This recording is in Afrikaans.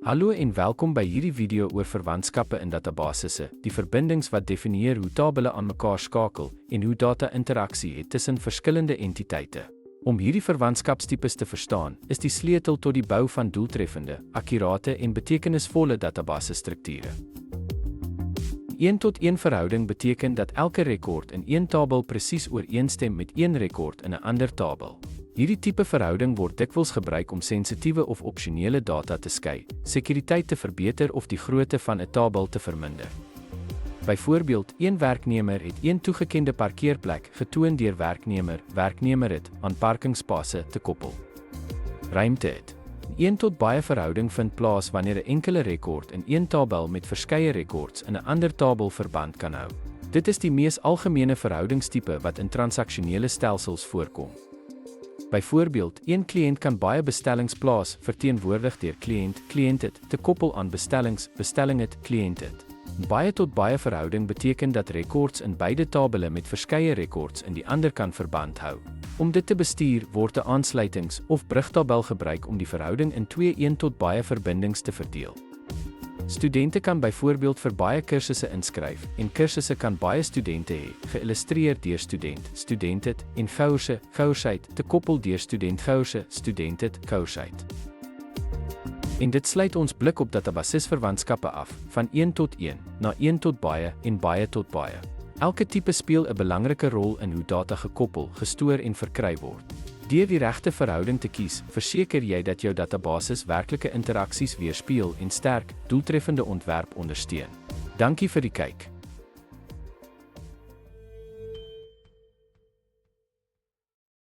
Hallo en welkom by hierdie video oor verwantskappe in databasisse, die verbindings wat definieer hoe tabelle aan mekaar skakel en hoe data interaksie het tussen verskillende entiteite. Om hierdie verwantskapstipes te verstaan, is die sleutel tot die bou van doeltreffende, akkurate en betekenisvolle databasestrukture. 1-tot-1 verhouding beteken dat elke rekord in een tabel presies ooreenstem met een rekord in 'n ander tabel. Hierdie tipe verhouding word dikwels gebruik om sensitiewe of opsionele data te skei, sekuriteit te verbeter of die grootte van 'n tabel te verminder. Byvoorbeeld, een werknemer het een toegekende parkeerplek getoon deur werknemer het aan parkingspasse te koppel. Ruimte het. 1-tot-baie verhouding vind plaas wanneer 'n enkele rekord in een tabel met verskeie rekords in 'n ander tabel verband kan hou. Dit is die mees algemene verhoudingstipe wat in transaksionele stelsels voorkom. Byvoorbeeld, een kliënt kan baie bestellings plaas, verteenwoordig deur kliënt het, te koppel aan bestelling het, kliënt het. Baie tot baie verhouding beteken dat rekords in beide tabelle met verskeie rekords in die ander kan verband hou. Om dit te bestuur, word 'n aansluitings- of brugtabel gebruik om die verhouding in twee 1-tot-baie verbindings te verdeel. Studente kan byvoorbeeld vir baie kursusse inskryf, en kursusse kan baie studente hê, geïllustreer deur student het, en goursheid, te koppel deur student het, goursheid. En dit sluit ons blik op databasisverwantskappe af, van 1-tot-1, na 1-tot-baie en baie tot baie. Elke tipe speel 'n belangrike rol in hoe data gekoppel, gestoor en verkry word. Deur die regte verhouding te kies, verseker jy dat jou databasis werklike interaksies weerspieël en sterk, doeltreffende ontwerp ondersteun. Dankie vir die kyk.